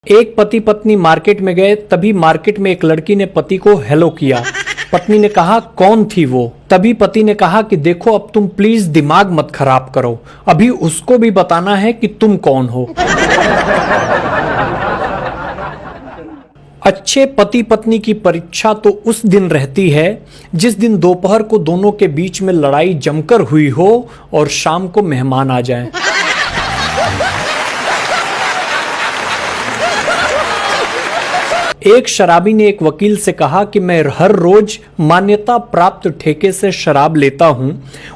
एक पति पत्नी मार्केट में गए, तभी मार्केट में एक लड़की ने पति को हेलो किया। पत्नी ने कहा कौन थी वो? तभी पति ने कहा कि देखो अब तुम प्लीज दिमाग मत खराब करो, अभी उसको भी बताना है कि तुम कौन हो। अच्छे पति पत्नी की परीक्षा तो उस दिन रहती है जिस दिन दोपहर को दोनों के बीच में लड़ाई जमकर हुई हो और शाम को मेहमान आ जाएं। एक शराबी ने एक वकील से कहा कि मैं हर रोज मान्यता प्राप्त ठेके से शराब लेता हूं,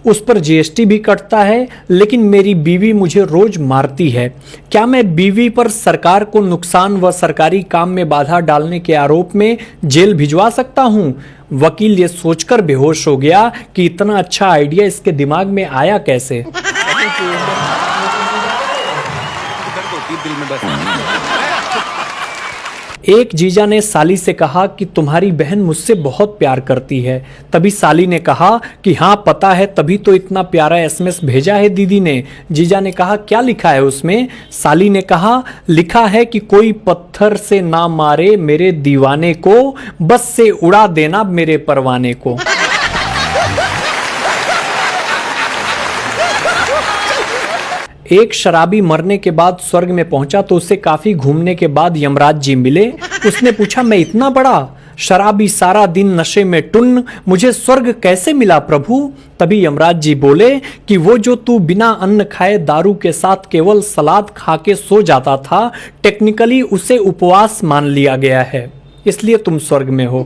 उस पर जीएसटी भी कटता है, लेकिन मेरी बीवी मुझे रोज मारती है। क्या मैं बीवी पर सरकार को नुकसान व सरकारी काम में बाधा डालने के आरोप में जेल भिजवा सकता हूं? वकील ये सोचकर बेहोश हो गया कि इतना अच्छा आइडिया इसके दिमाग में आया कैसे। एक जीजा ने साली से कहा कि तुम्हारी बहन मुझसे बहुत प्यार करती है। तभी साली ने कहा कि हाँ पता है, तभी तो इतना प्यारा एसएमएस भेजा है दीदी ने। जीजा ने कहा क्या लिखा है उसमें? साली ने कहा लिखा है कि कोई पत्थर से ना मारे मेरे दीवाने को, बस से उड़ा देना मेरे परवाने को। एक शराबी मरने के बाद स्वर्ग में पहुंचा तो उसे काफी घूमने के बाद यमराज जी मिले। उसने पूछा मैं इतना बड़ा शराबी सारा दिन नशे में टुन्न, मुझे स्वर्ग कैसे मिला प्रभु? तभी यमराज जी बोले कि वो जो तू बिना अन्न खाए दारू के साथ केवल सलाद खा के सो जाता था, टेक्निकली उसे उपवास मान लिया गया है, इसलिए तुम स्वर्ग में हो।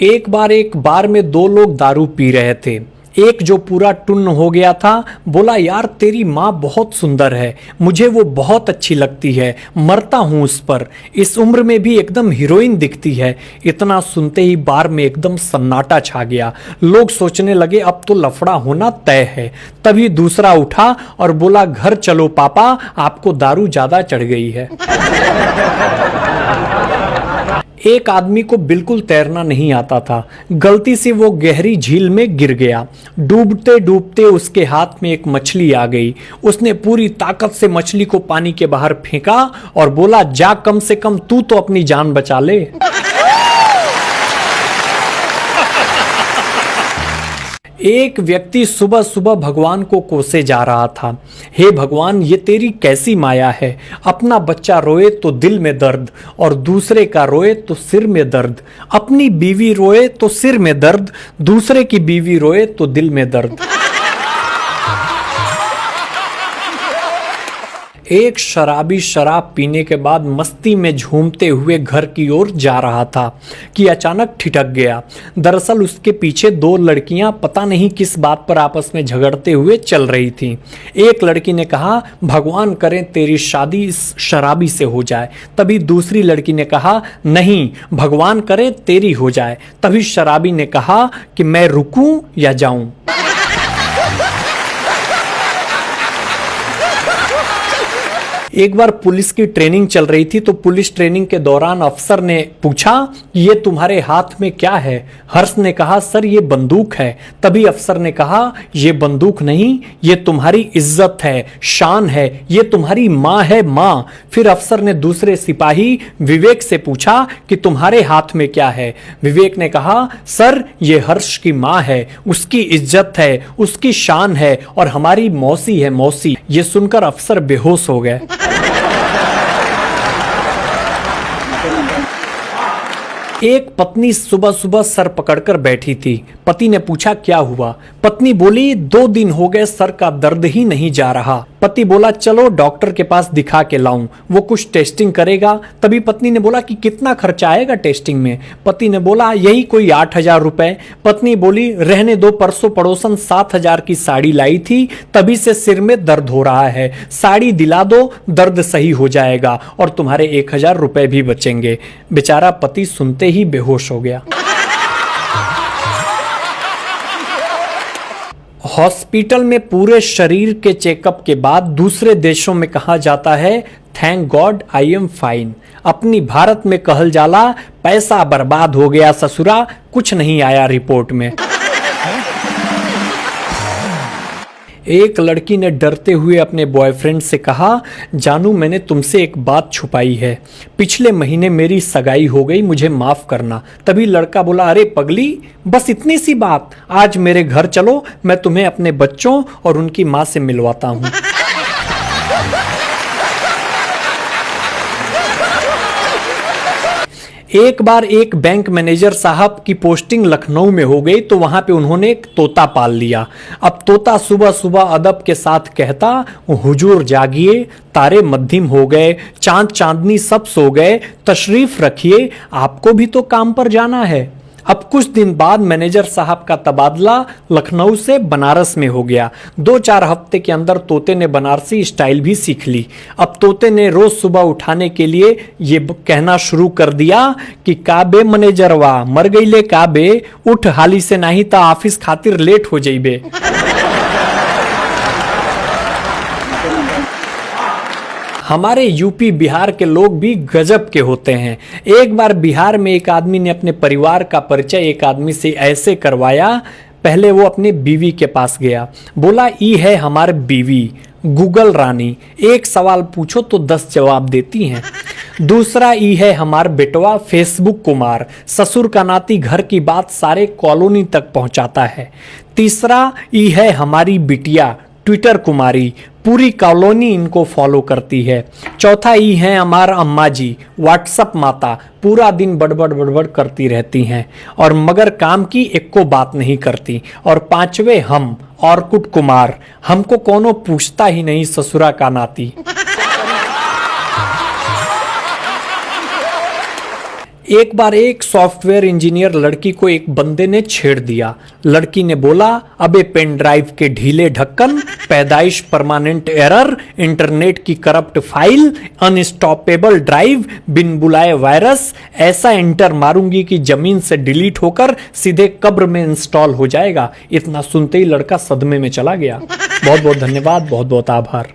एक बार में दो लोग दारू पी रहे थे। एक जो पूरा टुन्न हो गया था बोला यार तेरी माँ बहुत सुंदर है, मुझे वो बहुत अच्छी लगती है, मरता हूँ उस पर, इस उम्र में भी एकदम हीरोइन दिखती है। इतना सुनते ही बार में एकदम सन्नाटा छा गया। लोग सोचने लगे अब तो लफड़ा होना तय है। तभी दूसरा उठा और बोला घर चलो पापा, आपको दारू ज्यादा चढ़ गई है। एक आदमी को बिल्कुल तैरना नहीं आता था। गलती से वो गहरी झील में गिर गया। डूबते डूबते उसके हाथ में एक मछली आ गई। उसने पूरी ताकत से मछली को पानी के बाहर फेंका और बोला जा, कम से कम तू तो अपनी जान बचा ले। एक व्यक्ति सुबह सुबह भगवान को कोसे जा रहा था। हे भगवान, ये तेरी कैसी माया है, अपना बच्चा रोए तो दिल में दर्द और दूसरे का रोए तो सिर में दर्द, अपनी बीवी रोए तो सिर में दर्द, दूसरे की बीवी रोए तो दिल में दर्द। एक शराबी शराब पीने के बाद मस्ती में झूमते हुए घर की ओर जा रहा था कि अचानक ठिठक गया। दरअसल उसके पीछे दो लड़कियां पता नहीं किस बात पर आपस में झगड़ते हुए चल रही थीं। एक लड़की ने कहा भगवान करे तेरी शादी इस शराबी से हो जाए। तभी दूसरी लड़की ने कहा नहीं, भगवान करे तेरी हो जाए। तभी शराबी ने कहा कि मैं रुकूं या जाऊं। एक बार पुलिस की ट्रेनिंग चल रही थी तो पुलिस ट्रेनिंग के दौरान अफसर ने पूछा ये तुम्हारे हाथ में क्या है? हर्ष ने कहा सर ये बंदूक है। तभी अफसर ने कहा ये बंदूक नहीं, ये तुम्हारी इज्जत है, शान है, ये तुम्हारी माँ है, माँ। फिर अफसर ने दूसरे सिपाही विवेक से पूछा कि तुम्हारे हाथ में क्या है? विवेक ने कहा सर ये हर्ष की माँ है, उसकी इज्जत है, उसकी शान है और हमारी मौसी है, मौसी। ये सुनकर अफसर बेहोश हो गए। एक पत्नी सुबह सुबह सर पकड़कर बैठी थी। पति ने पूछा क्या हुआ? पत्नी बोली 2 दिन हो गए सर का दर्द ही नहीं जा रहा। पति बोला चलो डॉक्टर के पास दिखा के लाऊं, वो कुछ टेस्टिंग करेगा। तभी पत्नी ने बोला कि कितना खर्चा आएगा टेस्टिंग में? पति ने बोला यही कोई 8,000 रुपए। पत्नी बोली रहने दो, परसों पड़ोसन 7,000 की साड़ी लाई थी, तभी से सिर में दर्द हो रहा है, साड़ी दिला दो, दर्द सही हो जाएगा और तुम्हारे 1,000 रुपए भी बचेंगे। बेचारा पति सुनते ही बेहोश हो गया। हॉस्पिटल में पूरे शरीर के चेकअप के बाद दूसरे देशों में कहा जाता है thank God I am fine. अपनी भारत में कहल जाला पैसा बर्बाद हो गया ससुरा, कुछ नहीं आया रिपोर्ट में। एक लड़की ने डरते हुए अपने बॉयफ्रेंड से कहा, जानू मैंने तुमसे एक बात छुपाई है, पिछले महीने मेरी सगाई हो गई, मुझे माफ करना। तभी लड़का बोला, अरे पगली, बस इतनी सी बात, आज मेरे घर चलो, मैं तुम्हें अपने बच्चों और उनकी माँ से मिलवाता हूँ। एक बार एक बैंक मैनेजर साहब की पोस्टिंग लखनऊ में हो गई तो वहां पे उन्होंने एक तोता पाल लिया। अब तोता सुबह सुबह अदब के साथ कहता, हुजूर जागिए, तारे मध्यम हो गए, चांद चांदनी सब सो गए, तशरीफ रखिए, आपको भी तो काम पर जाना है। अब कुछ दिन बाद मैनेजर साहब का तबादला लखनऊ से बनारस में हो गया। 2-4 हफ्ते के अंदर तोते ने बनारसी स्टाइल भी सीख ली। अब तोते ने रोज सुबह उठाने के लिए ये कहना शुरू कर दिया कि काबे मैनेजरवा, मर गईले काबे, उठ हाली से, नहीं तो ऑफिस खातिर लेट हो जाइबे। हमारे यूपी बिहार के लोग भी गजब के होते हैं। एक बार बिहार में एक आदमी ने अपने परिवार का परिचय एक आदमी से ऐसे करवाया। पहले वो अपनी बीवी के पास गया, बोला, ई है हमारे बीवी गूगल रानी, एक सवाल पूछो तो 10 जवाब देती हैं। दूसरा, ई है हमार बेटवा फेसबुक कुमार, ससुर का नाती, घर की बात सारे कॉलोनी तक पहुंचाता है। तीसरा, ई है हमारी बिटिया ट्विटर कुमारी, पूरी कॉलोनी इनको फॉलो करती है। चौथा, ई है हमार अम्मा जी, व्हाट्सअप माता, पूरा दिन बड़बड़ बड़बड़ करती रहती हैं और मगर काम की एको बात नहीं करती। और पांचवे, हम ऑर्कुट कुमार, हमको कोनो पूछता ही नहीं, ससुरा का नाती। एक बार एक सॉफ्टवेयर इंजीनियर लड़की को एक बंदे ने छेड़ दिया। लड़की ने बोला, अबे पेन ड्राइव के ढीले ढक्कन, पैदाइश परमानेंट एरर, इंटरनेट की करप्ट फाइल, अनस्टॉपेबल ड्राइव, बिन बुलाए वायरस, ऐसा एंटर मारूंगी कि जमीन से डिलीट होकर सीधे कब्र में इंस्टॉल हो जाएगा। इतना सुनते ही लड़का सदमे में चला गया। बहुत बहुत धन्यवाद, बहुत बहुत आभार।